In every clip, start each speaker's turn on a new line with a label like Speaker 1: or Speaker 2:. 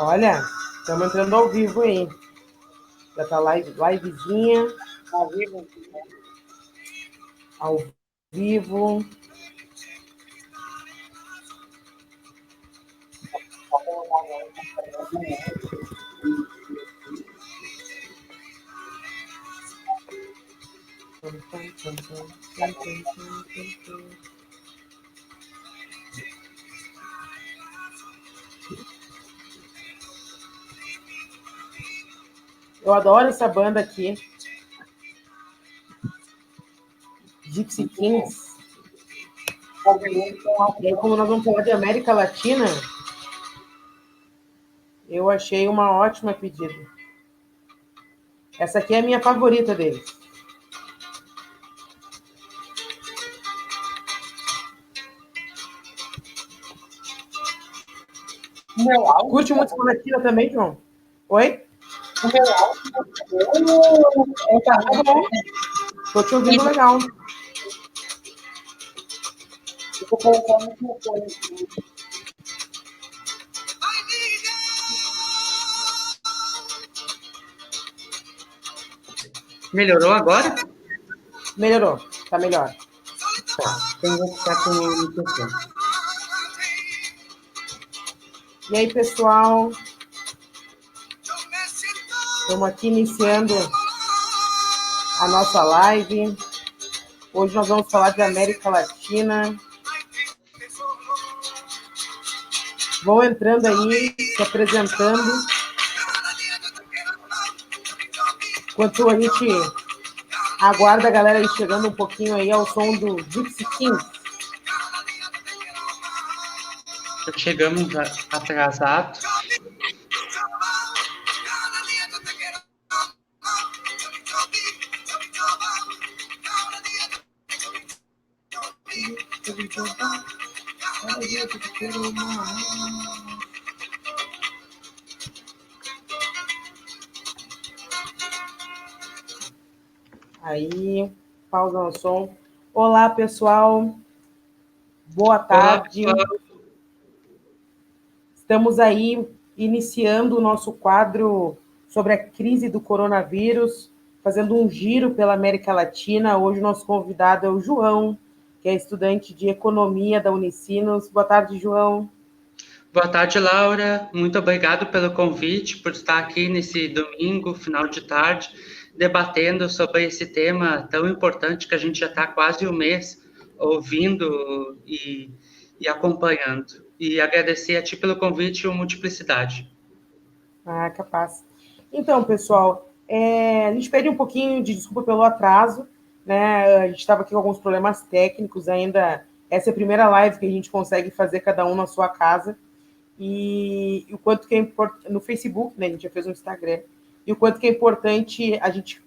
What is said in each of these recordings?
Speaker 1: Olha, estamos entrando ao vivo aí. Já tá livezinha.
Speaker 2: Ao vivo.
Speaker 1: Ao vivo. Eu adoro essa banda aqui. Gypsy Kings. E aí, como nós vamos falar de América Latina, eu achei uma ótima pedida. Essa aqui é a minha favorita deles. Curte música latina também, João? Oi? Tá bom. Tô te ouvindo legal.
Speaker 2: Eu vou colocar no microfone aqui. Melhorou agora?
Speaker 1: Melhorou. Tá melhor.
Speaker 2: Tá. Então vou ficar com o microfone.
Speaker 1: E aí, pessoal? Estamos aqui iniciando a nossa live. Hoje nós vamos falar de América Latina. Vão entrando aí, se apresentando. Enquanto a gente aguarda a galera aí chegando um pouquinho aí ao som do Gypsy Kings.
Speaker 2: Chegamos atrasados.
Speaker 1: Aí, pausa no som. Olá, pessoal. Boa tarde.
Speaker 2: Olá, pessoal.
Speaker 1: Estamos aí iniciando o nosso quadro sobre a crise do coronavírus, fazendo um giro pela América Latina. Hoje o nosso convidado é o João, que é estudante de Economia da Unicinos. Boa tarde, João.
Speaker 2: Boa tarde, Laura. Muito obrigado pelo convite, por estar aqui nesse domingo, final de tarde, debatendo sobre esse tema tão importante que a gente já está quase um mês ouvindo e acompanhando. E agradecer a ti pelo convite e o Multiplicidade.
Speaker 1: Ah, capaz. Então, pessoal, a gente pede um pouquinho de desculpa pelo atraso, né? A gente estava aqui com alguns problemas técnicos ainda. Essa é a primeira live que a gente consegue fazer cada um na sua casa. E o quanto que é importante no Facebook, né? A gente já fez um Instagram. E o quanto que é importante a gente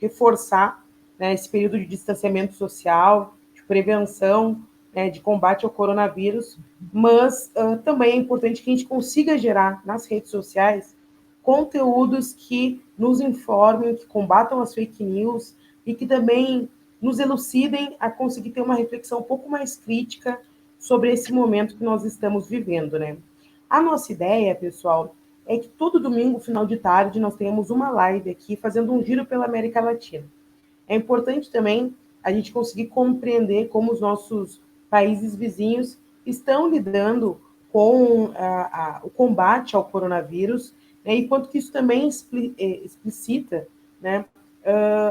Speaker 1: reforçar, né, esse período de distanciamento social, de prevenção, né, de combate ao coronavírus, mas também é importante que a gente consiga gerar nas redes sociais conteúdos que nos informem, que combatam as fake news e que também nos elucidem a conseguir ter uma reflexão um pouco mais crítica sobre esse momento que nós estamos vivendo, né? A nossa ideia, pessoal, é que todo domingo, final de tarde, nós tenhamos uma live aqui fazendo um giro pela América Latina. É importante também a gente conseguir compreender como os nossos países vizinhos estão lidando com o combate ao coronavírus, né, e quanto que isso também explicita, né,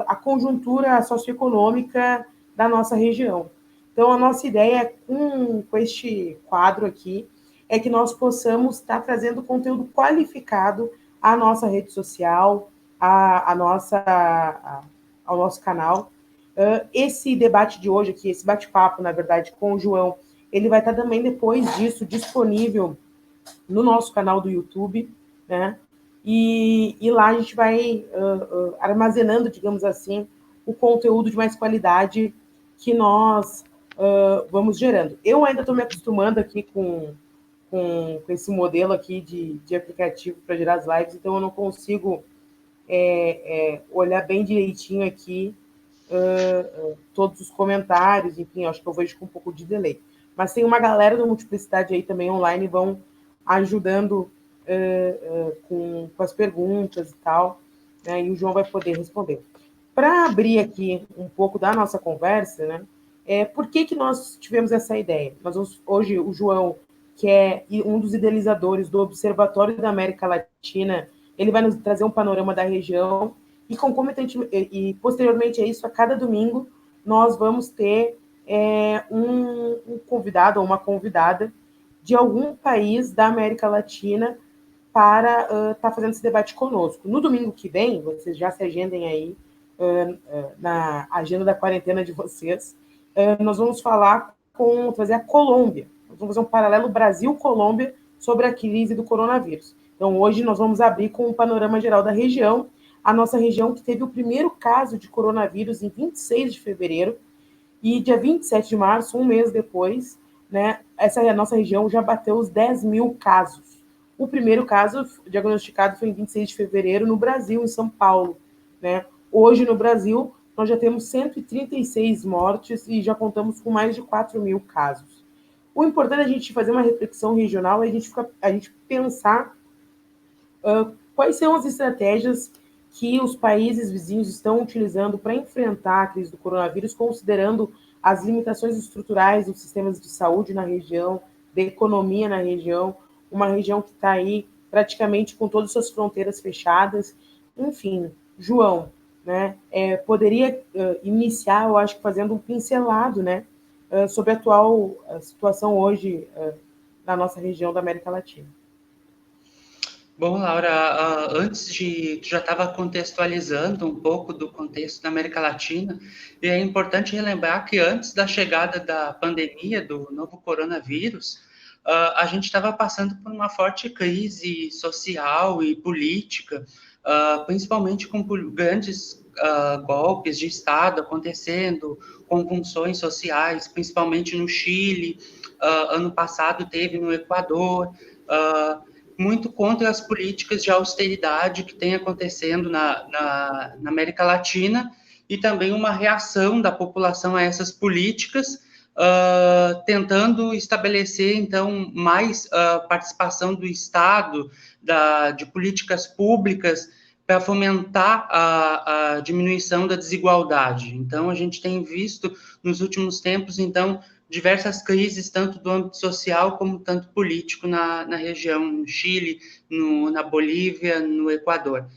Speaker 1: a conjuntura socioeconômica da nossa região. Então, a nossa ideia com este quadro aqui é que nós possamos estar trazendo conteúdo qualificado à nossa rede social, ao nosso canal. Esse debate de hoje aqui, esse bate-papo, na verdade, com o João, ele vai estar também depois disso disponível no nosso canal do YouTube, né? E lá a gente vai armazenando, digamos assim, o conteúdo de mais qualidade que nós vamos gerando. Eu ainda estou me acostumando aqui com esse modelo aqui de aplicativo para gerar as lives, então eu não consigo olhar bem direitinho aqui todos os comentários, enfim, acho que eu vejo com um pouco de delay. Mas tem uma galera do Multiplicidade aí também online, vão ajudando com as perguntas e tal, né, e o João vai poder responder. Para abrir aqui um pouco da nossa conversa, né, por que nós tivemos essa ideia? Nós vamos, hoje, o João, que é um dos idealizadores do Observatório da América Latina, ele vai nos trazer um panorama da região e posteriormente a isso, a cada domingo, nós vamos ter um convidado ou uma convidada de algum país da América Latina para estar fazendo esse debate conosco. No domingo que vem, vocês já se agendem aí na agenda da quarentena de vocês, nós vamos trazer a Colômbia. Nós vamos fazer um paralelo Brasil-Colômbia sobre a crise do coronavírus. Então, hoje nós vamos abrir com um panorama geral da região, a nossa região que teve o primeiro caso de coronavírus em 26 de fevereiro, e dia 27 de março, um mês depois, né, a nossa região já bateu os 10 mil casos. O primeiro caso diagnosticado foi em 26 de fevereiro no Brasil, em São Paulo. Né? Hoje, no Brasil, nós já temos 136 mortes e já contamos com mais de 4 mil casos. O importante é a gente fazer uma reflexão regional, é a gente pensar quais são as estratégias que os países vizinhos estão utilizando para enfrentar a crise do coronavírus, considerando as limitações estruturais dos sistemas de saúde na região, da economia na região, uma região que está aí praticamente com todas as suas fronteiras fechadas. Enfim, João, né, poderia iniciar, eu acho que fazendo um pincelado, né, sobre a atual situação hoje na nossa região da América Latina.
Speaker 2: Bom, Laura, tu já estava contextualizando um pouco do contexto da América Latina, e é importante relembrar que antes da chegada da pandemia do novo coronavírus, a gente estava passando por uma forte crise social e política, principalmente com grandes golpes de Estado acontecendo, convulsões sociais, principalmente no Chile, ano passado teve no Equador, muito contra as políticas de austeridade que tem acontecendo na América Latina, e também uma reação da população a essas políticas, tentando estabelecer, então, mais participação do Estado, de políticas públicas, para fomentar a diminuição da desigualdade. Então, a gente tem visto, nos últimos tempos, então, diversas crises, tanto do âmbito social como tanto político na região, no Chile, na Bolívia, no Equador.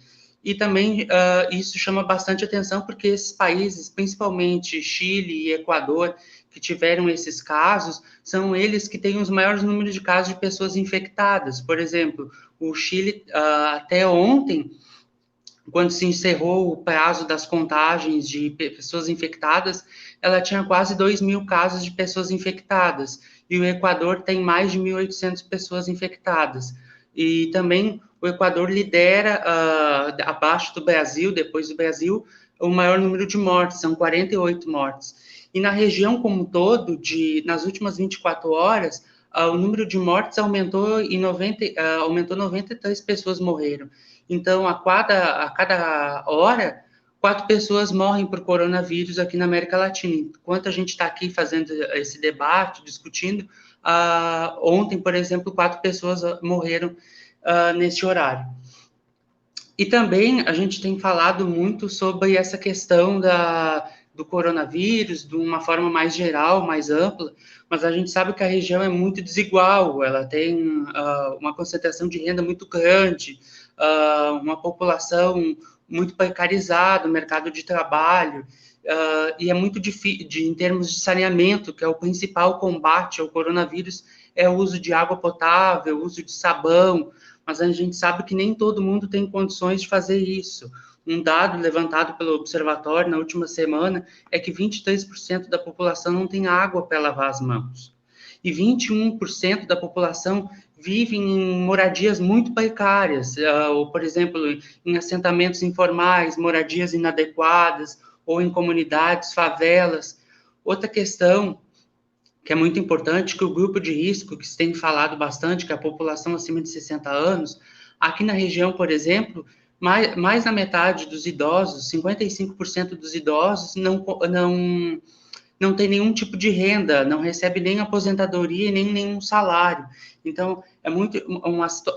Speaker 2: E também isso chama bastante atenção porque esses países, principalmente Chile e Equador, que tiveram esses casos, são eles que têm os maiores números de casos de pessoas infectadas. Por exemplo, o Chile, até ontem, quando se encerrou o prazo das contagens de pessoas infectadas, ela tinha quase 2 mil casos de pessoas infectadas, e o Equador tem mais de 1.800 pessoas infectadas. E também o Equador lidera, abaixo do Brasil, depois do Brasil, o maior número de mortes, são 48 mortes. E na região como um todo, nas últimas 24 horas, o número de mortes aumentou, aumentou 93 pessoas morreram. Então, a cada hora, 4 pessoas morrem por coronavírus aqui na América Latina. Enquanto a gente está aqui fazendo esse debate, discutindo, ontem, por exemplo, 4 pessoas morreram nesse horário. E também a gente tem falado muito sobre essa questão do coronavírus, de uma forma mais geral, mais ampla, mas a gente sabe que a região é muito desigual, ela tem uma concentração de renda muito grande, uma população muito precarizada, o mercado de trabalho, e é muito difícil, em termos de saneamento, que é o principal combate ao coronavírus, é o uso de água potável, o uso de sabão, mas a gente sabe que nem todo mundo tem condições de fazer isso. Um dado levantado pelo Observatório na última semana é que 23% da população não tem água para lavar as mãos. E 21% da população vive em moradias muito precárias, ou, por exemplo, em assentamentos informais, moradias inadequadas, ou em comunidades, favelas. Outra questão que é muito importante, que o grupo de risco, que se tem falado bastante, que é a população acima de 60 anos, aqui na região, por exemplo, mais da metade dos idosos, 55% dos idosos, não tem nenhum tipo de renda, não recebe nem aposentadoria, nem nenhum salário. Então, é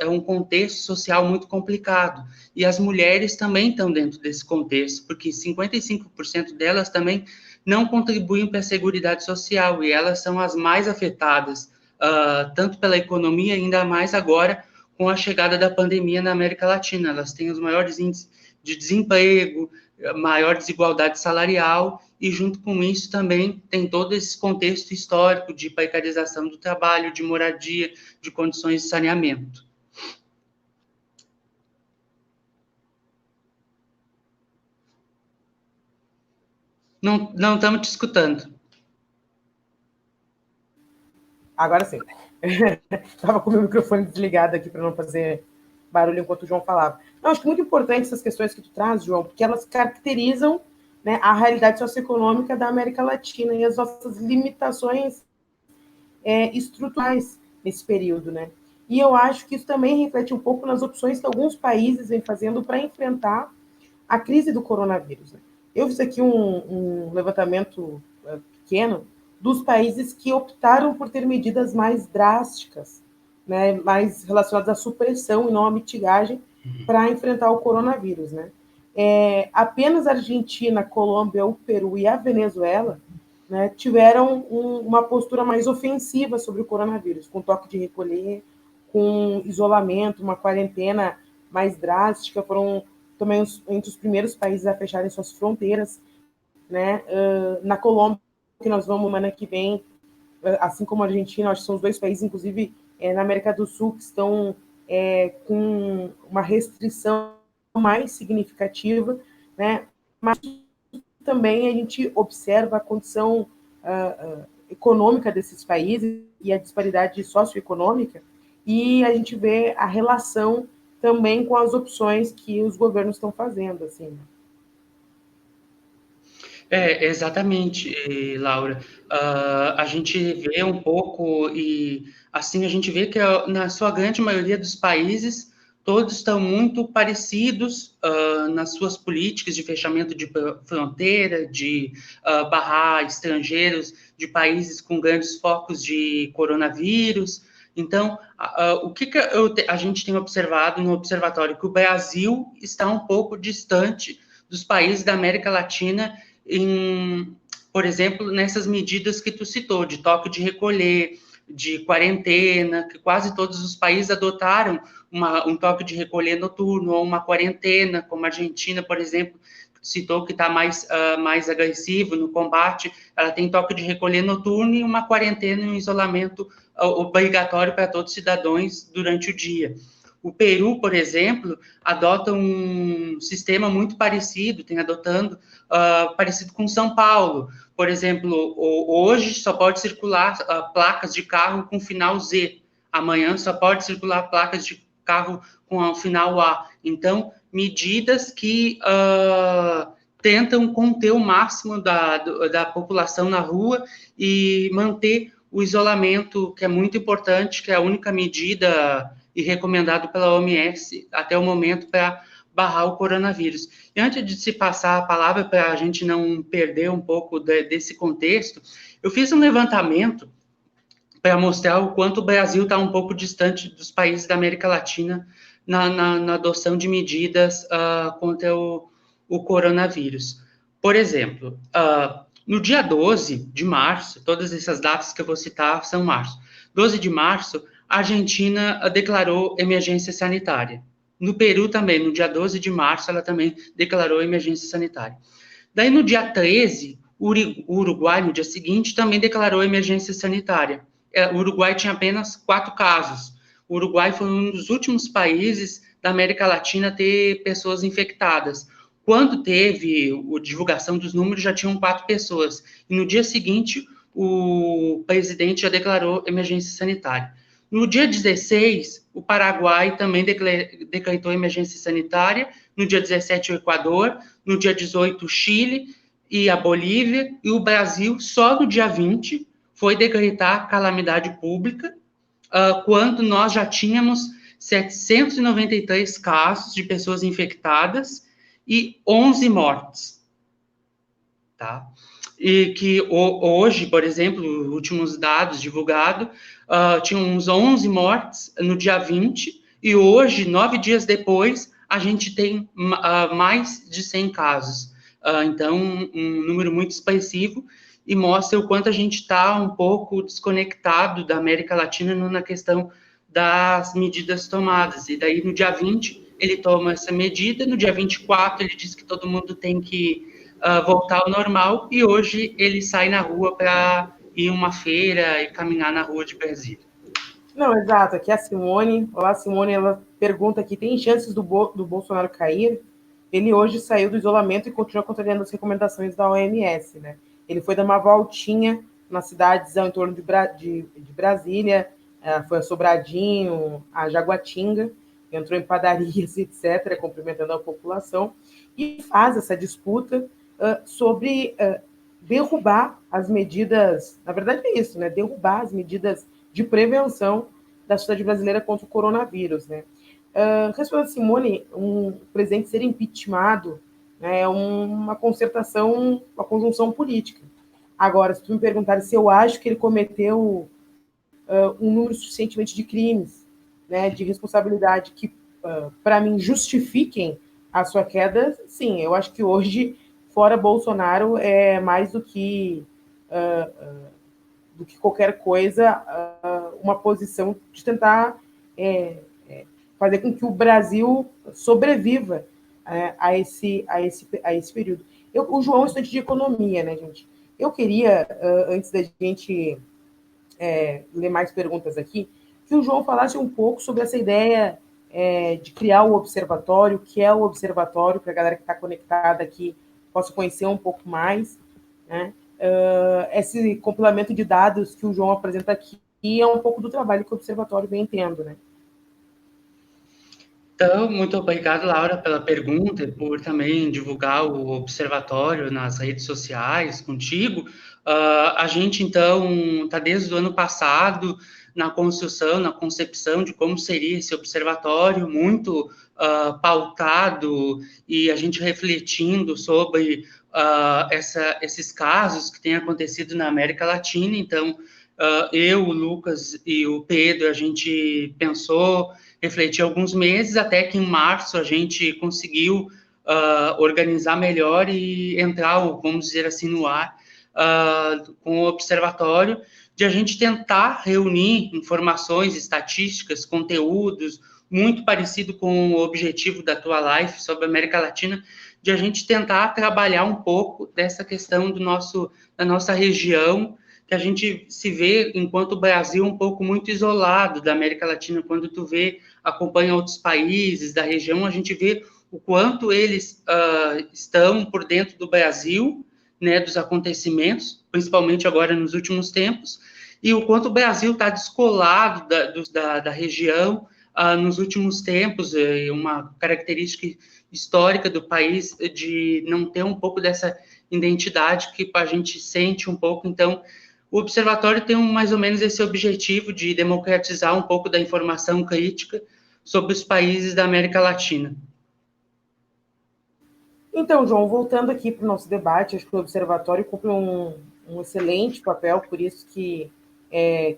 Speaker 2: um contexto social muito complicado. E as mulheres também estão dentro desse contexto, porque 55% delas também não contribuem para a Seguridade Social, e elas são as mais afetadas, tanto pela economia, ainda mais agora com a chegada da pandemia na América Latina. Elas têm os maiores índices de desemprego, maior desigualdade salarial, e junto com isso também tem todo esse contexto histórico de precarização do trabalho, de moradia, de condições de saneamento. Não estamos te escutando.
Speaker 1: Agora sim. Estava com o meu microfone desligado aqui para não fazer barulho enquanto o João falava. Não, acho que muito importante essas questões que tu traz, João, porque elas caracterizam, né, a realidade socioeconômica da América Latina e as nossas limitações estruturais nesse período, né? E eu acho que isso também reflete um pouco nas opções que alguns países vêm fazendo para enfrentar a crise do coronavírus, né? Eu fiz aqui um levantamento pequeno dos países que optaram por ter medidas mais drásticas, né, mais relacionadas à supressão e não à mitigagem para enfrentar o coronavírus, né? Apenas a Argentina, Colômbia, o Peru e a Venezuela, né, tiveram uma postura mais ofensiva sobre o coronavírus, com toque de recolher, com isolamento, uma quarentena mais drástica, foram também entre os primeiros países a fecharem suas fronteiras, né? Na Colômbia, que nós vamos semana que vem, assim como a Argentina, acho que são os dois países, inclusive na América do Sul, que estão com uma restrição mais significativa, né? Mas também a gente observa a condição econômica desses países e a disparidade socioeconômica, e a gente vê a relação também com as opções que os governos estão fazendo, assim.
Speaker 2: Exatamente, Laura. A gente vê um pouco, e assim a gente vê que na sua grande maioria dos países, todos estão muito parecidos nas suas políticas de fechamento de fronteira, de barrar estrangeiros de países com grandes focos de coronavírus. Então, o que a gente tem observado no observatório? Que o Brasil está um pouco distante dos países da América Latina por exemplo, nessas medidas que tu citou, de toque de recolher, de quarentena, que quase todos os países adotaram um toque de recolher noturno, ou uma quarentena, como a Argentina, por exemplo, citou que está mais agressivo no combate, ela tem toque de recolher noturno e uma quarentena e um isolamento obrigatório para todos os cidadãos durante o dia. O Peru, por exemplo, adota um sistema muito parecido, tem adotando parecido com São Paulo. Por exemplo, hoje só pode circular placas de carro com final Z. Amanhã só pode circular placas de carro com o final A. Então, medidas que tentam conter o máximo da população na rua e manter o isolamento, que é muito importante, que é a única medida e recomendado pela OMS até o momento para barrar o coronavírus. E antes de se passar a palavra, para a gente não perder um pouco desse contexto, eu fiz um levantamento para mostrar o quanto o Brasil está um pouco distante dos países da América Latina na adoção de medidas contra o coronavírus. Por exemplo, no dia 12 de março, todas essas datas que eu vou citar são março, 12 de março, a Argentina declarou emergência sanitária. No Peru também, no dia 12 de março, ela também declarou emergência sanitária. Daí, no dia 13, o Uruguai, no dia seguinte, também declarou emergência sanitária. O Uruguai tinha apenas 4 casos. O Uruguai foi um dos últimos países da América Latina a ter pessoas infectadas. Quando teve a divulgação dos números, já tinham 4 pessoas. E no dia seguinte, o presidente já declarou emergência sanitária. No dia 16, o Paraguai também decretou emergência sanitária. No dia 17, o Equador. No dia 18, o Chile e a Bolívia. E o Brasil, só no dia 20, foi decretar calamidade pública, quando nós já tínhamos 793 casos de pessoas infectadas e 11 mortes, tá? E que hoje, por exemplo, últimos dados divulgados, tinham uns 11 mortes no dia 20, e hoje, 9 dias depois, a gente tem mais de 100 casos. Então, um número muito expressivo, e mostra o quanto a gente está um pouco desconectado da América Latina na questão das medidas tomadas. E daí, no dia 20, ele toma essa medida, no dia 24, ele diz que todo mundo tem que voltar ao normal, e hoje ele sai na rua para ir uma feira e caminhar na rua de Brasília.
Speaker 1: Não, exato. Aqui é a Simone. Olá, Simone. Ela pergunta aqui: tem chances do Bolsonaro cair? Ele hoje saiu do isolamento e continua contrariando as recomendações da OMS, né? Ele foi dar uma voltinha nas cidades ao entorno de Brasília, foi a Sobradinho, a Jaguatinga, entrou em padarias, etc., cumprimentando a população, e faz essa disputa sobre derrubar as medidas, na verdade é isso, né? Derrubar as medidas de prevenção da sociedade brasileira contra o coronavírus, né? Respondendo a Simone, um presidente ser impeachmentado, né, é uma concertação, uma conjunção política. Agora, se tu me perguntar se eu acho que ele cometeu um número suficientemente de crimes, né, de responsabilidade que, para mim, justifiquem a sua queda, sim, eu acho que hoje, fora Bolsonaro, é mais do que qualquer coisa, uma posição de tentar fazer com que o Brasil sobreviva a esse período. O João é estudante de economia, né, gente? Eu queria, antes da gente ler mais perguntas aqui, que o João falasse um pouco sobre essa ideia de criar o observatório, o que é o observatório, para a galera que está conectada aqui possa conhecer um pouco mais, né? Esse complemento de dados que o João apresenta aqui é um pouco do trabalho que o observatório vem tendo, né?
Speaker 2: Então, muito obrigado, Laura, pela pergunta e por também divulgar o observatório nas redes sociais contigo. A gente, então, está desde o ano passado na construção, na concepção de como seria esse observatório, muito pautado, e a gente refletindo sobre esses casos que têm acontecido na América Latina. Então, eu, o Lucas e o Pedro, a gente pensou, refletiu alguns meses, até que em março a gente conseguiu organizar melhor e entrar, vamos dizer assim, no ar com o observatório, de a gente tentar reunir informações, estatísticas, conteúdos, muito parecido com o objetivo da tua live sobre a América Latina, de a gente tentar trabalhar um pouco dessa questão da nossa região, que a gente se vê, enquanto o Brasil, um pouco muito isolado da América Latina. Quando tu acompanha outros países da região, a gente vê o quanto eles estão por dentro do Brasil, né, dos acontecimentos, principalmente agora nos últimos tempos, e o quanto o Brasil está descolado da região nos últimos tempos, uma característica histórica do país de não ter um pouco dessa identidade que a gente sente um pouco. Então, o observatório tem mais ou menos esse objetivo de democratizar um pouco da informação crítica sobre os países da América Latina.
Speaker 1: Então, João, voltando aqui para o nosso debate, acho que o observatório cumpre um excelente papel, por isso que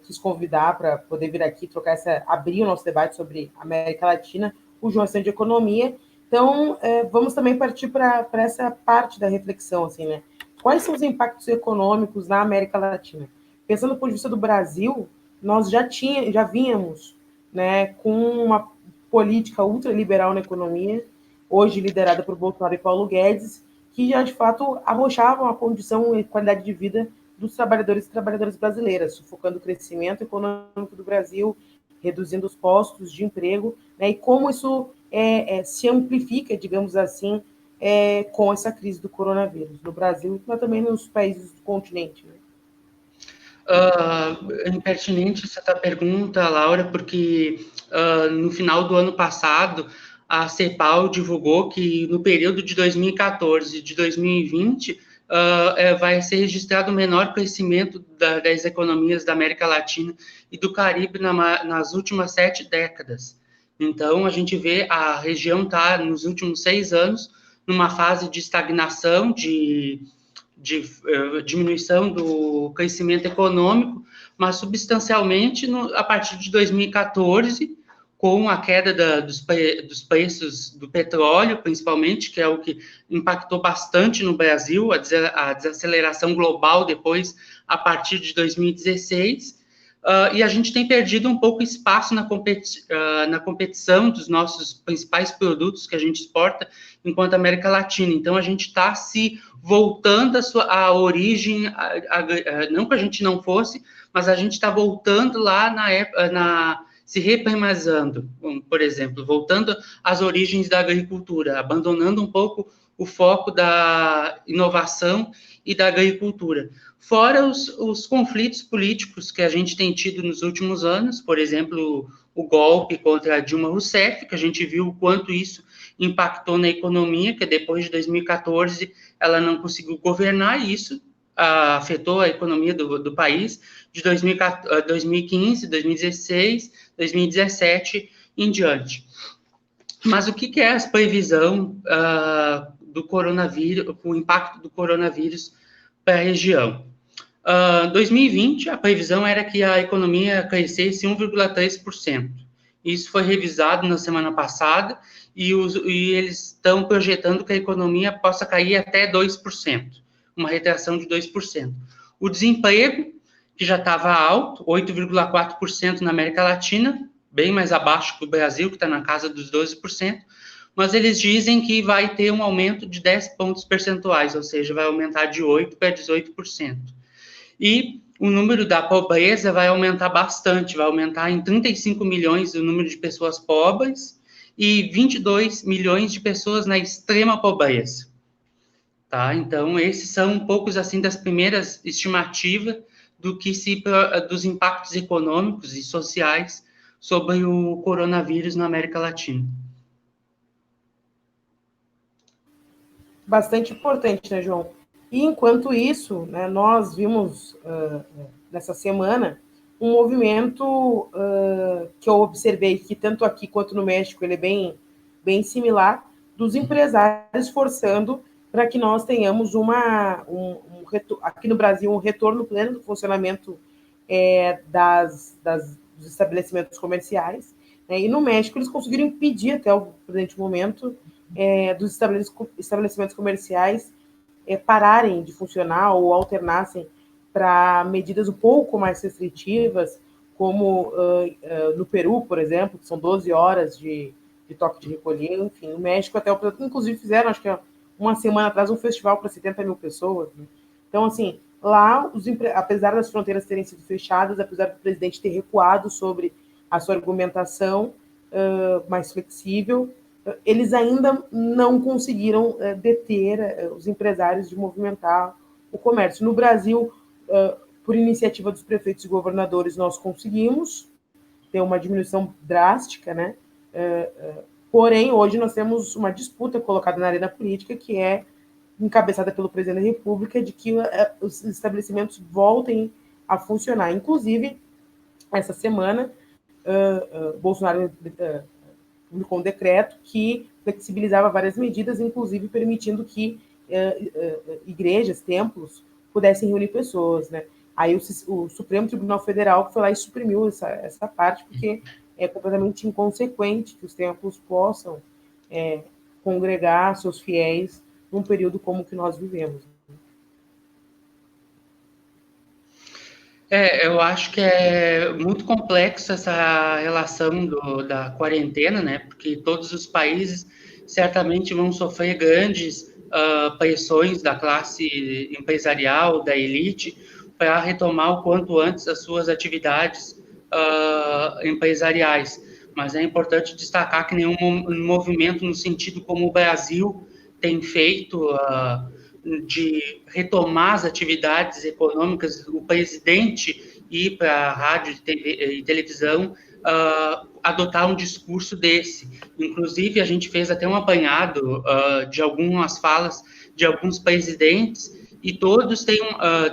Speaker 1: quis convidar para poder vir aqui abrir o nosso debate sobre a América Latina, o João é estudante de economia. Então, vamos também partir para essa parte da reflexão, assim, né? Quais são os impactos econômicos na América Latina? Pensando do ponto de vista do Brasil, nós já vínhamos, né, com uma política ultraliberal na economia, hoje liderada por Bolsonaro e Paulo Guedes, que já, de fato, arrochavam a condição e qualidade de vida dos trabalhadores e trabalhadoras brasileiras, sufocando o crescimento econômico do Brasil, reduzindo os postos de emprego, né, e como isso se amplifica, digamos assim, com essa crise do coronavírus no Brasil, mas também nos países do continente, né?
Speaker 2: É impertinente essa tua pergunta, Laura, porque no final do ano passado, a CEPAL divulgou que no período de 2014 e de 2020 vai ser registrado o menor crescimento das economias da América Latina e do Caribe nas últimas 7 décadas. Então, a gente vê a região está, nos últimos 6 anos, numa fase de estagnação, de diminuição do crescimento econômico, mas substancialmente a partir de 2014, com a queda dos preços do petróleo, principalmente, que é o que impactou bastante no Brasil, a desaceleração global depois, a partir de 2016, e a gente tem perdido um pouco espaço na competição dos nossos principais produtos que a gente exporta enquanto América Latina. Então, a gente está se voltando à origem, não que a gente não fosse, mas a gente está voltando lá se reprimazando, por exemplo, voltando às origens da agricultura, abandonando um pouco o foco da inovação e da agricultura. Fora os conflitos políticos que a gente tem tido nos últimos anos, por exemplo, o golpe contra a Dilma Rousseff, que a gente viu o quanto isso impactou na economia, que depois de 2014 ela não conseguiu governar, e isso afetou a economia do país de 2015, 2016, 2017 em diante. Mas o que é a previsão do coronavírus, o impacto do coronavírus para a região? 2020, a previsão era que a economia crescesse 1,3%. Isso foi revisado na semana passada e eles estão projetando que a economia possa cair até 2%, uma retração de 2%. O desemprego, que já estava alto, 8,4% na América Latina, bem mais abaixo que o Brasil, que está na casa dos 12%, mas eles dizem que vai ter um aumento de 10 pontos percentuais, ou seja, vai aumentar de 8% para 18%. E o número da pobreza vai aumentar bastante, vai aumentar em 35 milhões o número de pessoas pobres e 22 milhões de pessoas na extrema pobreza. Tá? Então, esses são um poucos assim das primeiras estimativas dos impactos econômicos e sociais sobre o coronavírus na América Latina.
Speaker 1: Bastante importante, né, João? E enquanto isso, né, nós vimos nessa semana um movimento que eu observei que tanto aqui quanto no México ele é bem similar, dos empresários forçando para que nós tenhamos aqui no Brasil um retorno pleno do funcionamento dos estabelecimentos comerciais, né? E no México eles conseguiram impedir até o presente momento dos estabelecimentos comerciais pararem de funcionar ou alternassem para medidas um pouco mais restritivas, como no Peru, por exemplo, que são 12 horas de toque de recolher. Enfim, no México até inclusive fizeram, acho que uma semana atrás, um festival para 70 mil pessoas. Né? Então, assim, lá, apesar das fronteiras terem sido fechadas, apesar do presidente ter recuado sobre a sua argumentação mais flexível, eles ainda não conseguiram deter os empresários de movimentar o comércio. No Brasil, por iniciativa dos prefeitos e governadores, nós conseguimos ter uma diminuição drástica, né? Porém, hoje nós temos uma disputa colocada na arena política que é encabeçada pelo presidente da República de que os estabelecimentos voltem a funcionar. Inclusive, essa semana, Bolsonaro publicou um decreto que flexibilizava várias medidas, inclusive permitindo que igrejas, templos, pudessem reunir pessoas, né? Aí o Supremo Tribunal Federal foi lá e suprimiu essa parte, porque é completamente inconsequente que os templos possam congregar seus fiéis num período como o que nós vivemos.
Speaker 2: Eu acho que é muito complexo essa relação da quarentena, né? Porque todos os países certamente vão sofrer grandes pressões da classe empresarial, da elite, para retomar o quanto antes as suas atividades empresariais. Mas é importante destacar que nenhum movimento no sentido como o Brasil tem feito de retomar as atividades econômicas, o presidente ir para a rádio e televisão adotar um discurso desse. Inclusive, a gente fez até um apanhado de algumas falas de alguns presidentes, e todos têm,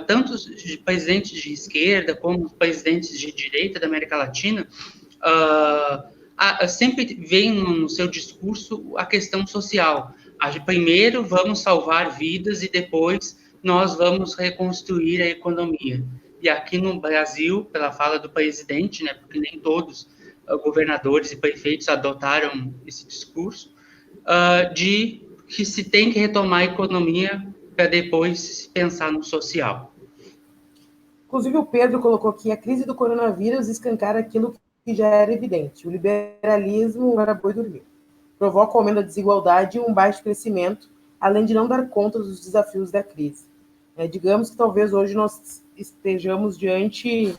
Speaker 2: tanto os presidentes de esquerda como os presidentes de direita da América Latina, sempre vem no seu discurso a questão social. Primeiro vamos salvar vidas e depois nós vamos reconstruir a economia. E aqui no Brasil, pela fala do presidente, né, porque nem todos governadores e prefeitos adotaram esse discurso, de que se tem que retomar a economia para depois pensar no social.
Speaker 1: Inclusive, o Pedro colocou aqui: a crise do coronavírus escancara aquilo que já era evidente. O liberalismo era boi dormir. Provoca o aumento da desigualdade e um baixo crescimento, além de não dar conta dos desafios da crise. Digamos que talvez hoje nós estejamos diante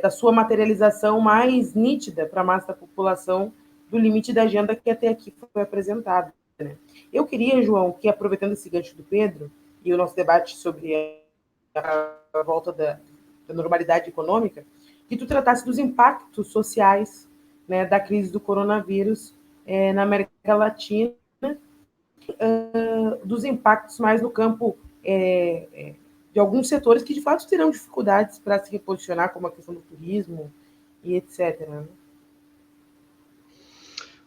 Speaker 1: da sua materialização mais nítida para a massa da população, do limite da agenda que até aqui foi apresentada, né? Eu queria, João, que, aproveitando esse gancho do Pedro e o nosso debate sobre a volta da normalidade econômica, que tu tratasse dos impactos sociais, né, da crise do coronavírus na América Latina, dos impactos mais no campo de alguns setores que, de fato, terão dificuldades para se reposicionar, como a questão do turismo e etc.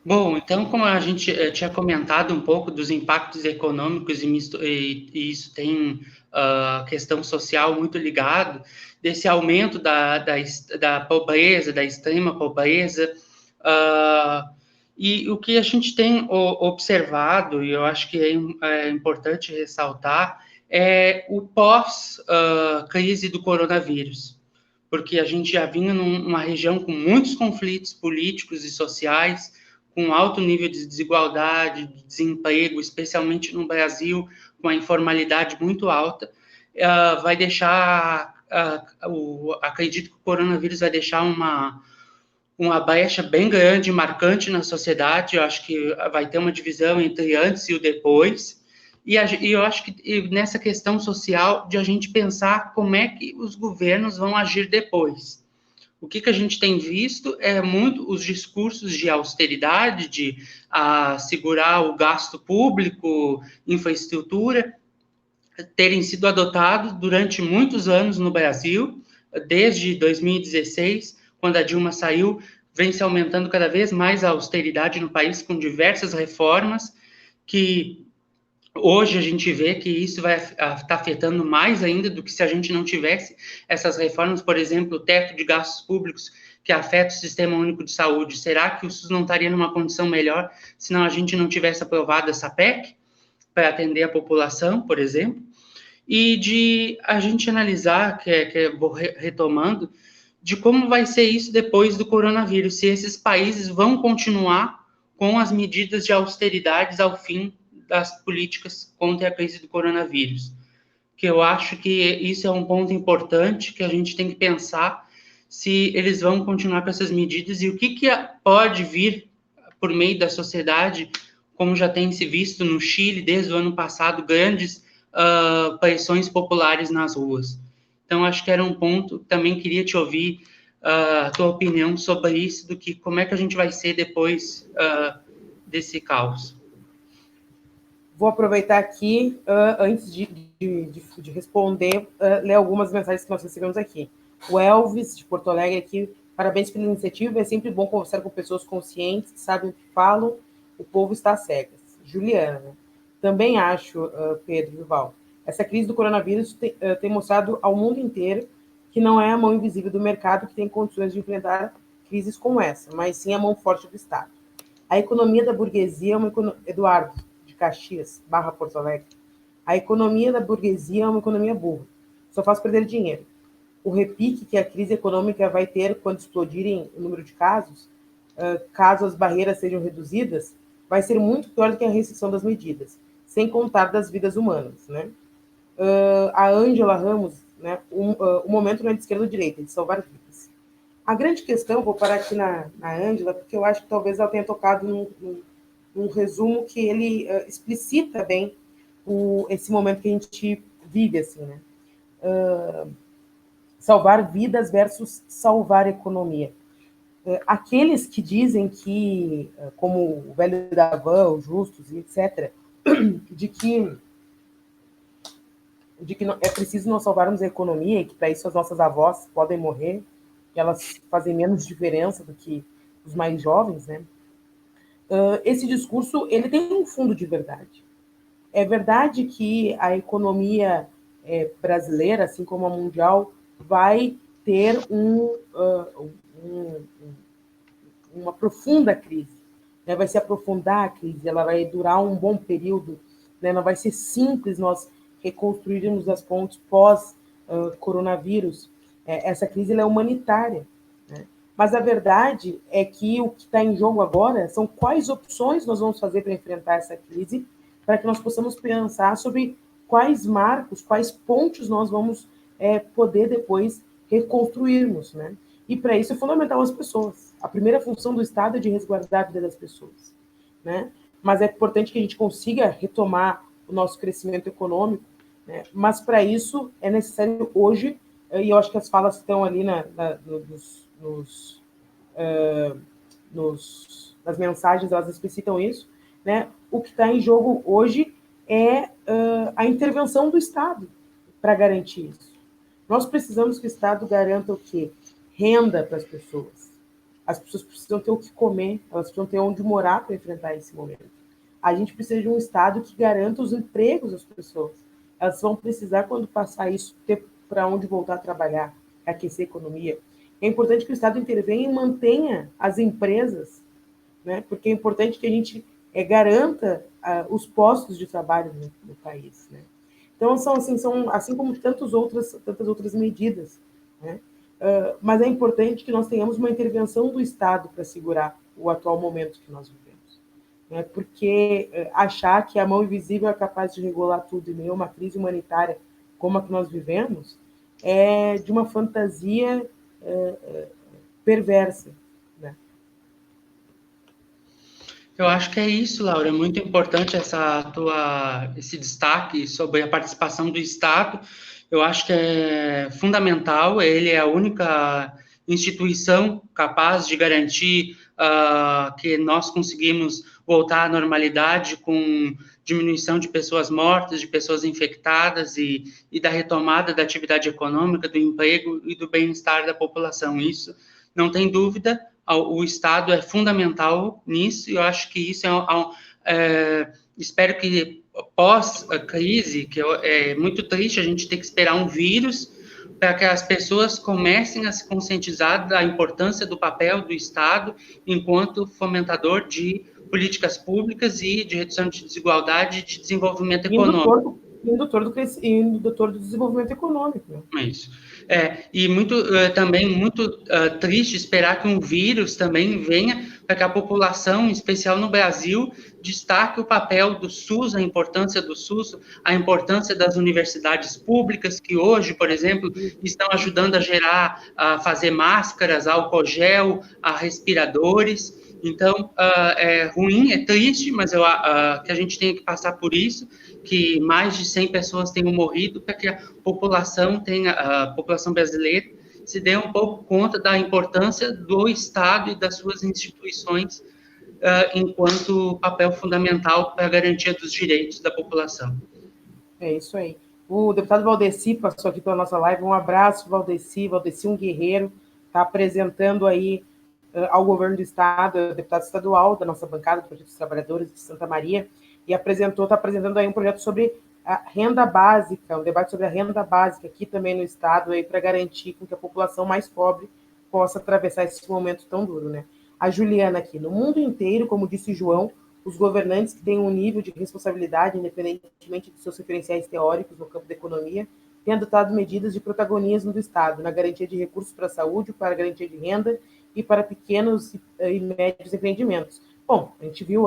Speaker 2: Bom, então, como a gente tinha comentado um pouco dos impactos econômicos e isso tem questão social muito ligado, desse aumento da pobreza, da extrema pobreza, e o que a gente tem observado, e eu acho que é importante ressaltar, é o pós-crise do coronavírus, porque a gente já vinha numa região com muitos conflitos políticos e sociais, com alto nível de desigualdade, de desemprego, especialmente no Brasil, com a informalidade muito alta, vai deixar, acredito que o coronavírus vai deixar uma brecha bem grande, marcante na sociedade. Eu acho que vai ter uma divisão entre antes e o depois, e eu acho que nessa questão social de a gente pensar como é que os governos vão agir depois. O que a gente tem visto é muito os discursos de austeridade, de segurar o gasto público, infraestrutura, terem sido adotados durante muitos anos no Brasil, desde 2016, quando a Dilma saiu, vem se aumentando cada vez mais a austeridade no país, com diversas reformas que hoje a gente vê que isso vai estar afetando mais ainda do que se a gente não tivesse essas reformas, por exemplo, o teto de gastos públicos que afeta o Sistema Único de Saúde. Será que o SUS não estaria numa condição melhor se não a gente não tivesse aprovado essa PEC para atender a população, por exemplo? E de a gente analisar, vou retomando, de como vai ser isso depois do coronavírus, se esses países vão continuar com as medidas de austeridades ao fim das políticas contra a crise do coronavírus. Que eu acho que isso é um ponto importante que a gente tem que pensar se eles vão continuar com essas medidas e o que pode vir por meio da sociedade, como já tem se visto no Chile desde o ano passado, grandes pressões populares nas ruas. Então, acho que era um ponto, também queria te ouvir a tua opinião sobre isso, do que como é que a gente vai ser depois desse caos.
Speaker 1: Vou aproveitar aqui, antes de responder, ler algumas mensagens que nós recebemos aqui. O Elvis, de Porto Alegre, aqui: parabéns pela iniciativa, é sempre bom conversar com pessoas conscientes, que sabem o que falam, o povo está às cegas. Juliana: também acho, Pedro Duval, essa crise do coronavírus tem mostrado ao mundo inteiro que não é a mão invisível do mercado que tem condições de enfrentar crises como essa, mas sim a mão forte do Estado. A economia da burguesia é uma Eduardo, Caxias, / Porto Alegre. A economia da burguesia é uma economia burra. Só faz perder dinheiro. O repique que a crise econômica vai ter quando explodirem o número de casos, caso as barreiras sejam reduzidas, vai ser muito pior do que a restrição das medidas, sem contar das vidas humanas, né? A Ângela Ramos, né? O momento não é de esquerda ou direita, é de salvar vidas. A grande questão, vou parar aqui na Ângela, porque eu acho que talvez ela tenha tocado num resumo que ele explicita bem esse momento que a gente vive, assim, né? Salvar vidas versus salvar economia. Aqueles que dizem que, como o velho da van, os justos, etc., de que é preciso nós salvarmos a economia e que para isso as nossas avós podem morrer, que elas fazem menos diferença do que os mais jovens, né? Esse discurso ele tem um fundo de verdade. É verdade que a economia brasileira, assim como a mundial, vai ter uma profunda crise, né? Vai se aprofundar a crise, ela vai durar um bom período, né? Não vai ser simples nós reconstruirmos as pontes pós-coronavírus. Essa crise ela é humanitária, né? Mas a verdade é que o que está em jogo agora são quais opções nós vamos fazer para enfrentar essa crise, para que nós possamos pensar sobre quais marcos, quais pontes nós vamos poder depois reconstruirmos, né? E para isso é fundamental as pessoas. A primeira função do Estado é de resguardar a vida das pessoas, né? Mas é importante que a gente consiga retomar o nosso crescimento econômico, né? Mas para isso é necessário hoje, e eu acho que as falas estão ali nas mensagens, elas explicitam isso, né? O que está em jogo hoje é a intervenção do Estado para garantir isso. Nós precisamos que o Estado garanta o quê? Renda para as pessoas. As pessoas precisam ter o que comer, elas precisam ter onde morar para enfrentar esse momento. A gente precisa de um Estado que garanta os empregos das pessoas. Elas vão precisar, quando passar isso, ter para onde voltar a trabalhar, aquecer a economia. É importante que o Estado intervenha e mantenha as empresas, né? Porque é importante que a gente garanta os postos de trabalho no país, né? Então, são assim como tantas outras medidas, né? Mas é importante que nós tenhamos uma intervenção do Estado para segurar o atual momento que nós vivemos, né? Porque achar que a mão invisível é capaz de regular tudo em meio a uma crise humanitária como a que nós vivemos é de uma fantasia perversa, né?
Speaker 2: Eu acho que é isso, Laura. É muito importante esse destaque sobre a participação do Estado. Eu acho que é fundamental. Ele é a única instituição capaz de garantir que nós conseguimos voltar à normalidade com diminuição de pessoas mortas, de pessoas infectadas e da retomada da atividade econômica, do emprego e do bem-estar da população. Isso, não tem dúvida. O Estado é fundamental nisso, e eu acho que isso espero que pós-crise, que é muito triste a gente ter que esperar um vírus para que as pessoas comecem a se conscientizar da importância do papel do Estado enquanto fomentador de políticas públicas e de redução de desigualdade e de desenvolvimento econômico.
Speaker 1: Indutor do desenvolvimento econômico. Né?
Speaker 2: É isso. E também muito triste esperar que um vírus também venha para que a população, em especial no Brasil, destaque o papel do SUS, a importância do SUS, a importância das universidades públicas, que hoje, por exemplo, estão ajudando a fazer máscaras, álcool gel, a respiradores. Então, é ruim, é triste, mas que a gente tenha que passar por isso, que mais de 100 pessoas tenham morrido, para que a população brasileira se dê um pouco conta da importância do Estado e das suas instituições enquanto papel fundamental para a garantia dos direitos da população.
Speaker 1: É isso aí. O deputado Valdeci passou aqui pela nossa live. Um abraço, Valdeci, um guerreiro, está apresentando aí ao governo do Estado, deputado estadual da nossa bancada, do Partido dos Trabalhadores de Santa Maria, e está apresentando aí um projeto sobre a renda básica, um debate sobre a renda básica aqui também no Estado, para garantir que a população mais pobre possa atravessar esse momento tão duro, né? A Juliana aqui, no mundo inteiro, como disse João, os governantes que têm um nível de responsabilidade, independentemente de seus referenciais teóricos no campo da economia, têm adotado medidas de protagonismo do Estado na garantia de recursos para a saúde, para a garantia de renda e para pequenos e médios empreendimentos. Bom, a gente viu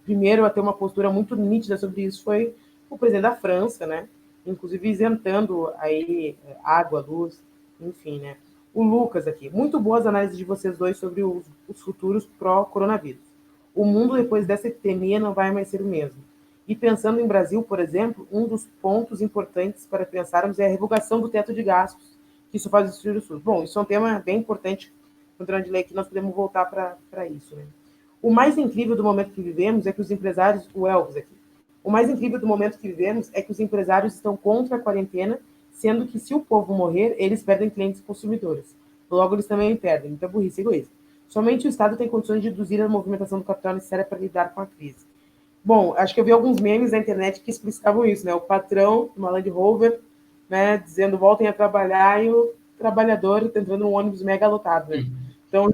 Speaker 1: primeiro a ter uma postura muito nítida sobre isso foi o presidente da França, né? Inclusive isentando aí água, luz, enfim, né? O Lucas aqui, muito boas análises de vocês dois sobre os futuros pró-coronavírus. O mundo depois dessa epidemia não vai mais ser o mesmo. E pensando em Brasil, por exemplo, um dos pontos importantes para pensarmos é a revogação do teto de gastos, que isso faz destruir o SUS. Bom, isso é um tema bem importante, contra de lei que nós podemos voltar para isso, né? O mais incrível do momento que vivemos é que os empresários, o Elvis aqui, o mais incrível do momento que vivemos é que os empresários estão contra a quarentena, sendo que se o povo morrer, eles perdem clientes e consumidores. Logo, eles também perdem. Muita burrice e egoísmo. Somente o Estado tem condições de reduzir a movimentação do capital necessária para lidar com a crise. Bom, acho que eu vi alguns memes na internet que explicavam isso, né? O patrão, uma Land Rover, né, dizendo voltem a trabalhar e o trabalhador entrando num ônibus mega lotado, né? Então,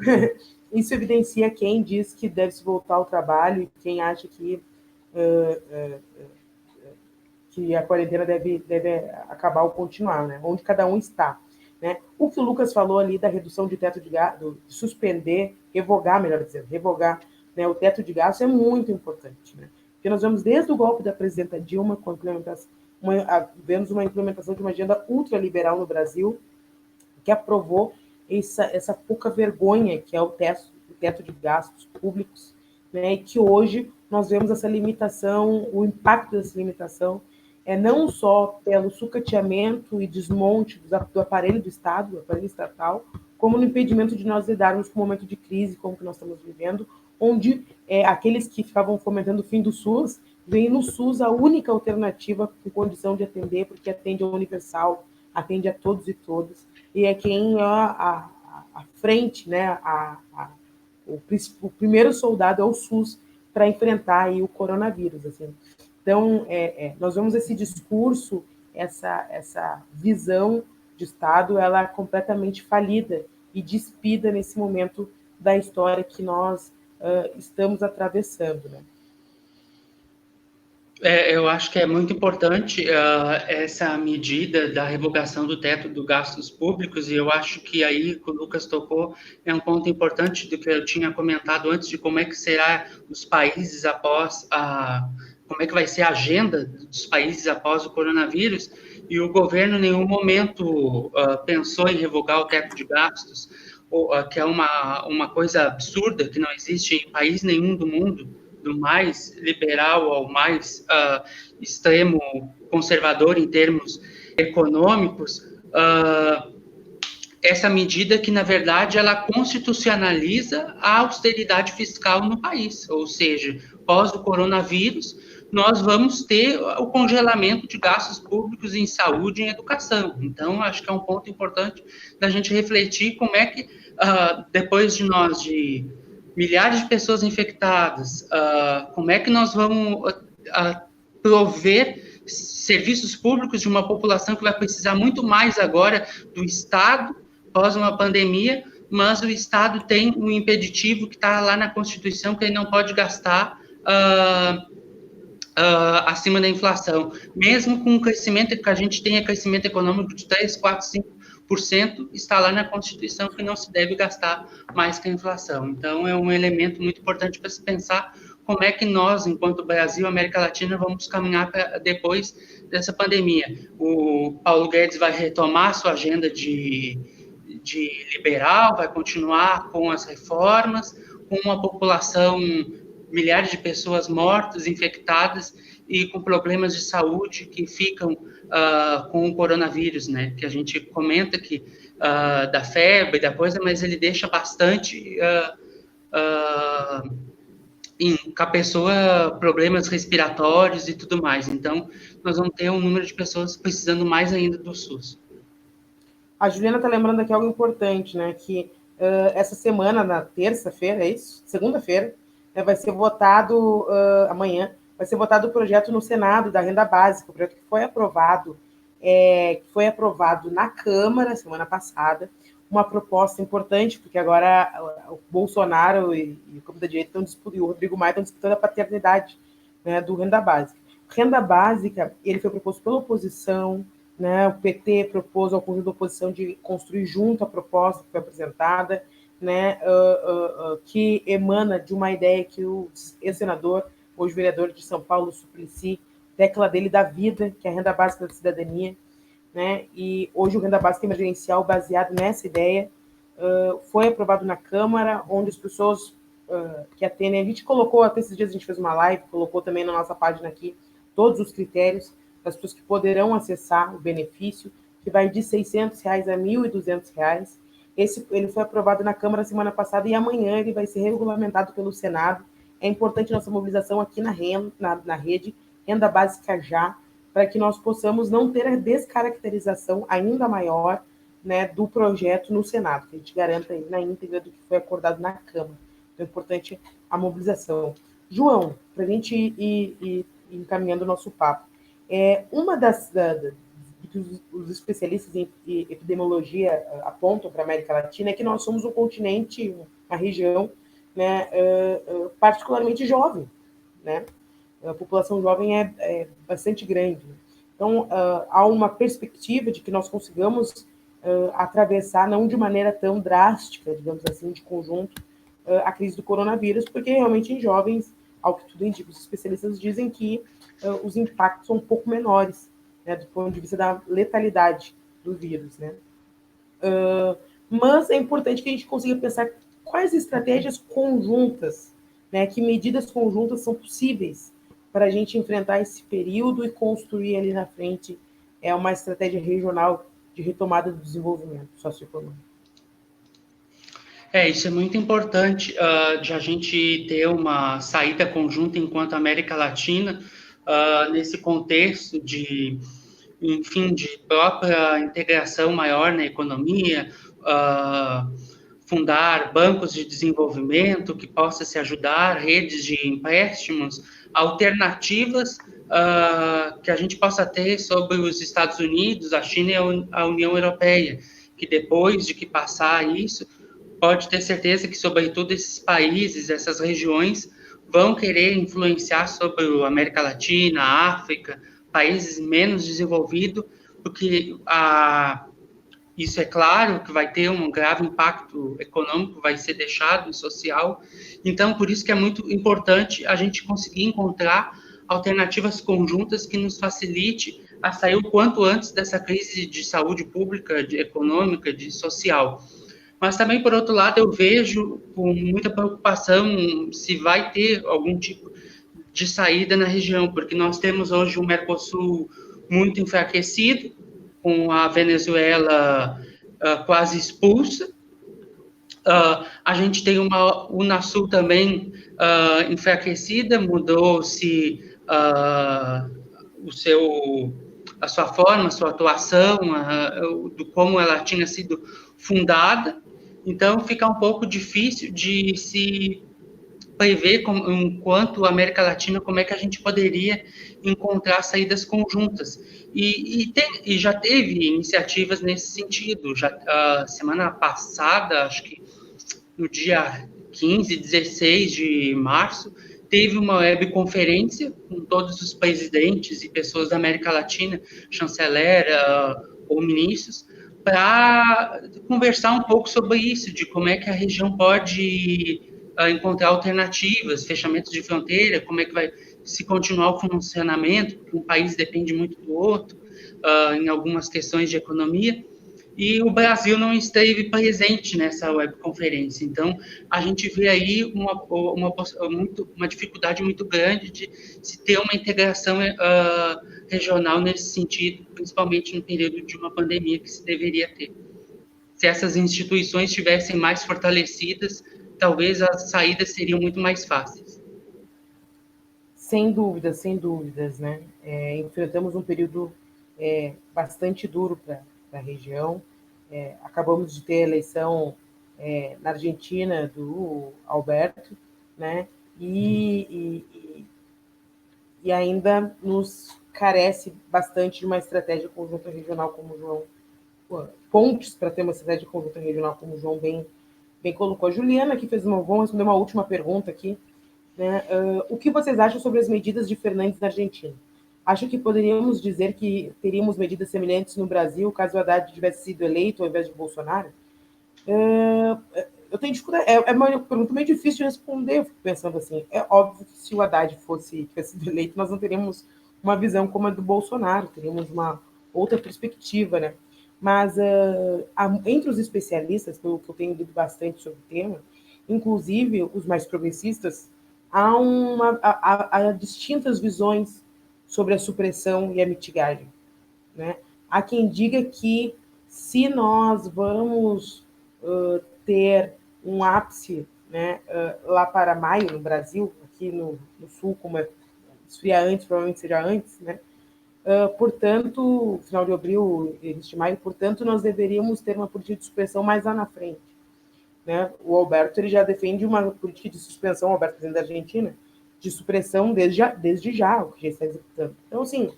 Speaker 1: isso evidencia quem diz que deve se voltar ao trabalho e quem acha que a quarentena deve acabar ou continuar, né? Onde cada um está. Né? O que o Lucas falou ali da redução de teto de gasto, de suspender, revogar, melhor dizendo, revogar, né, o teto de gasto é muito importante. Né? Porque nós vemos desde o golpe da presidenta Dilma, vemos uma implementação de uma agenda ultraliberal no Brasil, que aprovou essa pouca vergonha que é o teto de gastos públicos, né, e que hoje nós vemos essa limitação, o impacto dessa limitação, não só pelo sucateamento e desmonte do aparelho do Estado, do aparelho estatal, como no impedimento de nós lidarmos com o momento de crise como que nós estamos vivendo, onde aqueles que ficavam fomentando o fim do SUS, veem no SUS a única alternativa com condição de atender, porque atende ao universal, atende a todos e todas, e é quem é à frente, né, o primeiro soldado é o SUS para enfrentar aí o coronavírus. Assim. Então, nós vemos esse discurso, essa visão de Estado, ela é completamente falida e despida nesse momento da história que nós estamos atravessando. Né?
Speaker 2: Eu acho que é muito importante essa medida da revogação do teto dos gastos públicos, e eu acho que aí que o Lucas tocou é um ponto importante do que eu tinha comentado antes, de como é que será os países após como é que vai ser a agenda dos países após o coronavírus, e o governo em nenhum momento pensou em revogar o teto de gastos, que é uma coisa absurda, que não existe em país nenhum do mundo, do mais liberal ao mais extremo conservador em termos econômicos, essa medida que, na verdade, ela constitucionaliza a austeridade fiscal no país, ou seja, pós o coronavírus, nós vamos ter o congelamento de gastos públicos em saúde e em educação. Então, acho que é um ponto importante da gente refletir como é que, depois de milhares de pessoas infectadas, como é que nós vamos prover serviços públicos de uma população que vai precisar muito mais agora do Estado, após uma pandemia, mas o Estado tem um impeditivo que está lá na Constituição, que ele não pode gastar acima da inflação. Mesmo com o crescimento que a gente tem, crescimento econômico de 3, 4, 5%, está lá na Constituição que não se deve gastar mais que a inflação. Então, é um elemento muito importante para se pensar como é que nós, enquanto Brasil, América Latina, vamos caminhar depois dessa pandemia. O Paulo Guedes vai retomar sua agenda de liberal, vai continuar com as reformas, com uma população, milhares de pessoas mortas, infectadas e com problemas de saúde que ficam com o coronavírus, né? Que a gente comenta que da febre, da coisa, mas ele deixa bastante com a pessoa problemas respiratórios e tudo mais. Então, nós vamos ter um número de pessoas precisando mais ainda do SUS.
Speaker 1: A Juliana está lembrando aqui algo importante, né? Que essa semana, na terça-feira, é isso? Segunda-feira, né, vai ser votado, amanhã, vai ser votado o projeto no Senado da renda básica, o projeto que foi aprovado na Câmara semana passada, uma proposta importante, porque agora o Bolsonaro e o Campo da Direita e o Rodrigo Maia estão disputando a paternidade, né, do renda básica. Renda básica, ele foi proposto pela oposição, né, o PT propôs ao conjunto da oposição de construir junto a proposta que foi apresentada, né, que emana de uma ideia que o ex-senador, hoje vereador de São Paulo, Suplicy, tecla dele da vida, que é a renda básica da cidadania, né, e hoje o renda básica emergencial, baseado nessa ideia, foi aprovado na Câmara, onde as pessoas que atendem, a gente colocou, até esses dias a gente fez uma live, colocou também na nossa página aqui, todos os critérios das pessoas que poderão acessar o benefício, que vai de R$ 600 a R$ 1.200. Ele foi aprovado na Câmara semana passada e amanhã ele vai ser regulamentado pelo Senado. É importante nossa mobilização aqui na rede Renda Básica Já, para que nós possamos não ter a descaracterização ainda maior né, do projeto no Senado, que a gente garanta aí na íntegra do que foi acordado na Câmara. Então é importante a mobilização. João, para a gente ir encaminhando o nosso papo, uma que os especialistas em epidemiologia apontam para a América Latina é que nós somos um continente, uma região, né, particularmente jovem, né? A população jovem é bastante grande. Então, há uma perspectiva de que nós consigamos atravessar, não de maneira tão drástica, digamos assim, de conjunto, a crise do coronavírus, porque realmente em jovens, ao que tudo indica, os especialistas dizem que os impactos são um pouco menores, né, do ponto de vista da letalidade do vírus, né? Mas é importante que a gente consiga pensar quais estratégias conjuntas, né, que medidas conjuntas são possíveis para a gente enfrentar esse período e construir ali na frente uma estratégia regional de retomada do desenvolvimento socioeconômico.
Speaker 2: Isso é muito importante, de a gente ter uma saída conjunta enquanto América Latina, nesse contexto de, enfim, de própria integração maior na economia, fundar bancos de desenvolvimento que possa se ajudar, redes de empréstimos, alternativas que a gente possa ter sobre os Estados Unidos, a China e a União Europeia, que depois de que passar isso, pode ter certeza que, sobretudo, esses países, essas regiões, vão querer influenciar sobre a América Latina, a África, países menos desenvolvidos, porque isso é claro que vai ter um grave impacto econômico, vai ser deixado e social. Então, por isso que é muito importante a gente conseguir encontrar alternativas conjuntas que nos facilite a sair o quanto antes dessa crise de saúde pública, de econômica, de social. Mas também, por outro lado, eu vejo com muita preocupação se vai ter algum tipo de saída na região, porque nós temos hoje um Mercosul muito enfraquecido, com a Venezuela quase expulsa. A gente tem uma Unasul também enfraquecida, mudou-se a sua forma, a sua atuação, do como ela tinha sido fundada. Então, fica um pouco difícil de se prever, enquanto América Latina, como é que a gente poderia encontrar saídas conjuntas. E já teve iniciativas nesse sentido. Semana passada, acho que no dia 15, 16 de março, teve uma webconferência com todos os presidentes e pessoas da América Latina, chanceler ou ministros, para conversar um pouco sobre isso, de como é que a região pode encontrar alternativas, fechamentos de fronteira, como é que vai se continuar o funcionamento, porque um país depende muito do outro, em algumas questões de economia, e o Brasil não esteve presente nessa webconferência. Então, a gente vê aí uma dificuldade muito grande de se ter uma integração regional nesse sentido, principalmente no período de uma pandemia que se deveria ter. Se essas instituições estivessem mais fortalecidas, talvez as saídas seriam muito mais fáceis.
Speaker 1: Sem dúvidas, né? Enfrentamos um período bastante duro para a região. Acabamos de ter a eleição na Argentina do Alberto, né? E ainda nos carece bastante de uma estratégia conjunta regional, como o João, pontes para ter uma estratégia conjunta regional, como o João bem colocou. A Juliana aqui vamos responder uma última pergunta aqui. Né? O que vocês acham sobre as medidas de Fernandes na Argentina? Acho que poderíamos dizer que teríamos medidas semelhantes no Brasil caso o Haddad tivesse sido eleito ao invés de Bolsonaro? Eu tenho dificuldade. É uma pergunta meio difícil de responder. Eu fico pensando assim. É óbvio que se o Haddad tivesse sido eleito, nós não teríamos uma visão como a do Bolsonaro, teríamos uma outra perspectiva, né? Mas entre os especialistas, pelo que eu tenho lido bastante sobre o tema, inclusive os mais progressistas, há distintas visões sobre a supressão e a mitigagem, né? Há quem diga que se nós vamos ter um ápice, né, lá para maio no Brasil, aqui no sul, como esfriar antes, provavelmente seja antes, né? Portanto, final de abril, início de maio, portanto, nós deveríamos ter uma política de suspensão mais lá na frente. Né? O Alberto ele já defende uma política de suspensão, o Alberto presidente da Argentina, de supressão desde já, o que já está executando. Então, assim,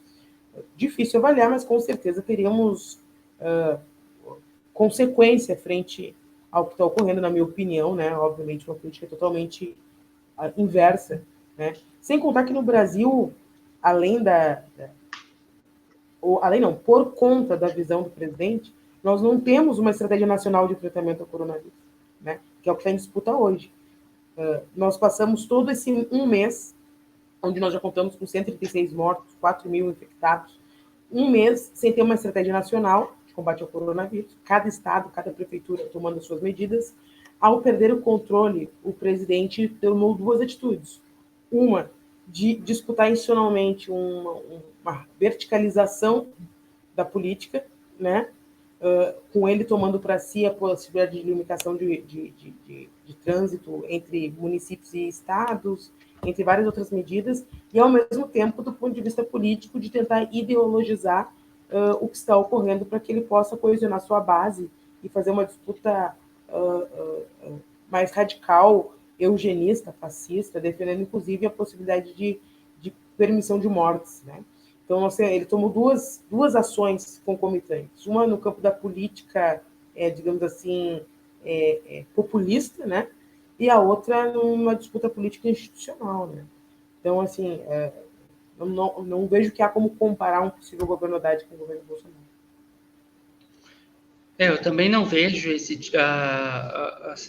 Speaker 1: difícil avaliar, mas com certeza teríamos consequência frente ao que está ocorrendo, na minha opinião, né? Obviamente, uma política totalmente inversa, né? Sem contar que no Brasil, além além não, por conta da visão do presidente, nós não temos uma estratégia nacional de enfrentamento ao coronavírus, né? Que é o que está em disputa hoje. Nós passamos todo esse um mês, onde nós já contamos com 136 mortos, 4 mil infectados, um mês sem ter uma estratégia nacional de combate ao coronavírus, cada estado, cada prefeitura tomando suas medidas. Ao perder o controle, o presidente tomou duas atitudes. Uma, de disputar institucionalmente uma verticalização da política, né? Com ele tomando para si a possibilidade de limitação de trânsito entre municípios e estados, entre várias outras medidas, e, ao mesmo tempo, do ponto de vista político, de tentar ideologizar o que está ocorrendo para que ele possa coesionar sua base e fazer uma disputa mais radical, eugenista, fascista, defendendo, inclusive, a possibilidade de permissão de mortes, né? Então, assim, ele tomou duas ações concomitantes. Uma no campo da política, digamos assim, populista, né? E a outra numa disputa política institucional, né? Então, assim, não vejo que há como comparar um possível governo Haddad com o governo Bolsonaro.
Speaker 2: Eu também não vejo esse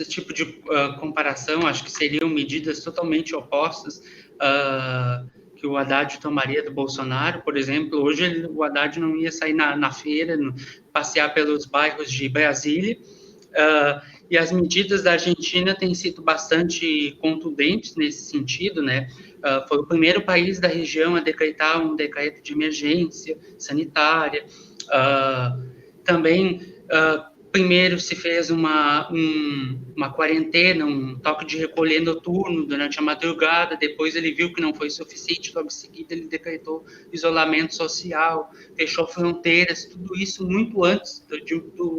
Speaker 2: tipo de comparação. Acho que seriam medidas totalmente opostas que o Haddad tomaria do Bolsonaro. Por exemplo, hoje o Haddad não ia sair na feira, passear pelos bairros de Brasília. E as medidas da Argentina têm sido bastante contundentes nesse sentido, né? Foi o primeiro país da região a decretar um decreto de emergência sanitária. Também, primeiro se fez uma quarentena, um toque de recolher noturno durante a madrugada, depois ele viu que não foi suficiente, logo em seguida ele decretou isolamento social, fechou fronteiras, tudo isso muito antes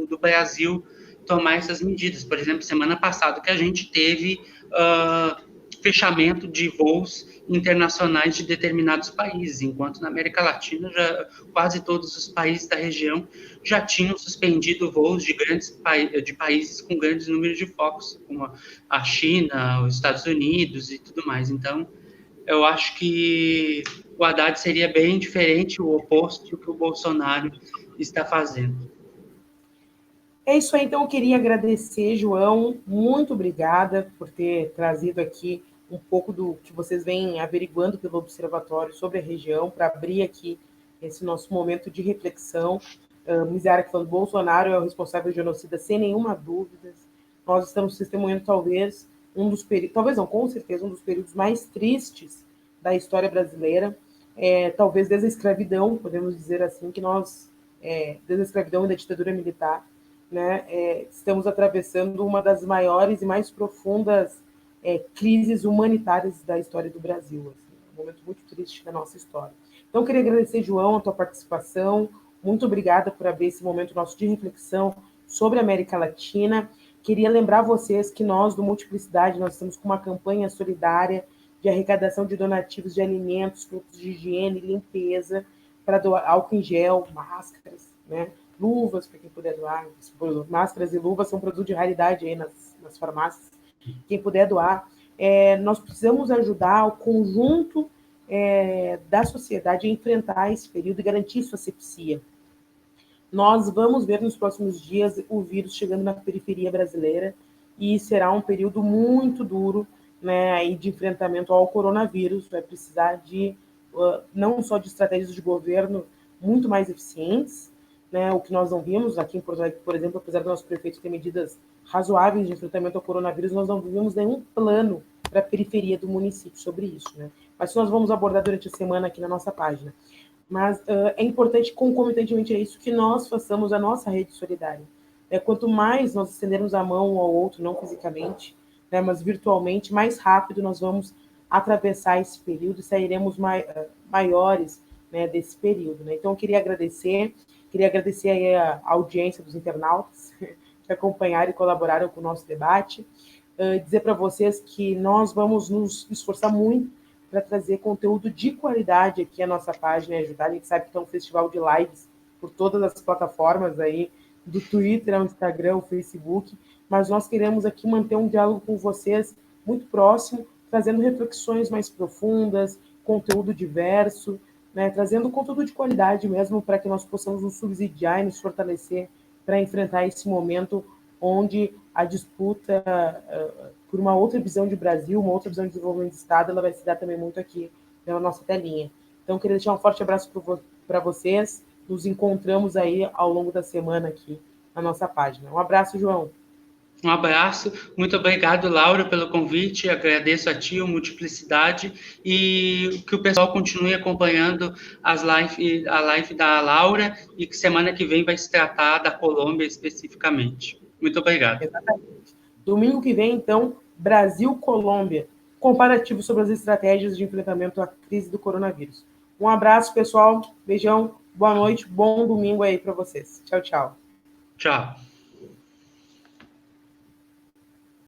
Speaker 2: do Brasil tomar essas medidas. Por exemplo, semana passada que a gente teve fechamento de voos internacionais de determinados países, enquanto na América Latina quase todos os países da região já tinham suspendido voos de países com grandes números de focos, como a China, os Estados Unidos e tudo mais. Então, eu acho que o Haddad seria bem diferente, o oposto do que o Bolsonaro está fazendo.
Speaker 1: É isso aí, então eu queria agradecer, João, muito obrigada por ter trazido aqui um pouco do que vocês vêm averiguando pelo Observatório sobre a região, para abrir aqui esse nosso momento de reflexão. Miséria que falando, Bolsonaro é o responsável genocida, sem nenhuma dúvida. Nós estamos testemunhando talvez talvez não, com certeza, um dos períodos mais tristes da história brasileira, talvez desde a escravidão, podemos dizer assim, desde a escravidão e da ditadura militar, né, estamos atravessando uma das maiores e mais profundas crises humanitárias da história do Brasil. Assim, um momento muito triste da nossa história. Então, eu queria agradecer, João, a tua participação. Muito obrigada por abrir esse momento nosso de reflexão sobre a América Latina. Queria lembrar vocês que nós, do Multiplicidade, nós estamos com uma campanha solidária de arrecadação de donativos de alimentos, produtos de higiene, limpeza, para doar álcool em gel, máscaras, né? Luvas, para quem puder doar. Máscaras e luvas são produto de raridade aí nas farmácias. Quem puder doar. Nós precisamos ajudar o conjunto da sociedade a enfrentar esse período e garantir sua asepsia. Nós vamos ver nos próximos dias o vírus chegando na periferia brasileira e será um período muito duro, né, de enfrentamento ao coronavírus. Vai precisar não só de estratégias de governo muito mais eficientes, né, o que nós não vimos aqui em Porto Alegre, por exemplo, apesar do nosso prefeito ter medidas razoáveis de enfrentamento ao coronavírus, nós não vimos nenhum plano para a periferia do município sobre isso, né? Mas isso nós vamos abordar durante a semana aqui na nossa página. Mas é importante, concomitantemente a isso, que nós façamos a nossa rede solidária. Quanto mais nós estendermos a mão um ao outro, não fisicamente, né, mas virtualmente, mais rápido nós vamos atravessar esse período e sairemos maiores né, desse período. Né? Então, eu queria agradecer aí a audiência dos internautas que acompanharam e colaboraram com o nosso debate, dizer para vocês que nós vamos nos esforçar muito para trazer conteúdo de qualidade aqui à nossa página e ajudar. A gente sabe que é um festival de lives por todas as plataformas aí, do Twitter ao Instagram, ao Facebook, mas nós queremos aqui manter um diálogo com vocês muito próximo, trazendo reflexões mais profundas, conteúdo diverso, né, trazendo conteúdo de qualidade mesmo para que nós possamos nos subsidiar e nos fortalecer para enfrentar esse momento onde a disputa por uma outra visão de Brasil, uma outra visão de desenvolvimento do Estado, ela vai se dar também muito aqui pela nossa telinha. Então, queria deixar um forte abraço para vocês. Nos encontramos aí ao longo da semana aqui na nossa página. Um abraço, João.
Speaker 2: Um abraço, muito obrigado, Laura, pelo convite, agradeço a ti, o Multiplicidade, e que o pessoal continue acompanhando a live da Laura, e que semana que vem vai se tratar da Colômbia especificamente. Muito obrigado.
Speaker 1: Exatamente. Domingo que vem, então, Brasil-Colômbia, comparativo sobre as estratégias de enfrentamento à crise do coronavírus. Um abraço, pessoal, beijão, boa noite, bom domingo aí para vocês. Tchau, tchau.
Speaker 2: Tchau.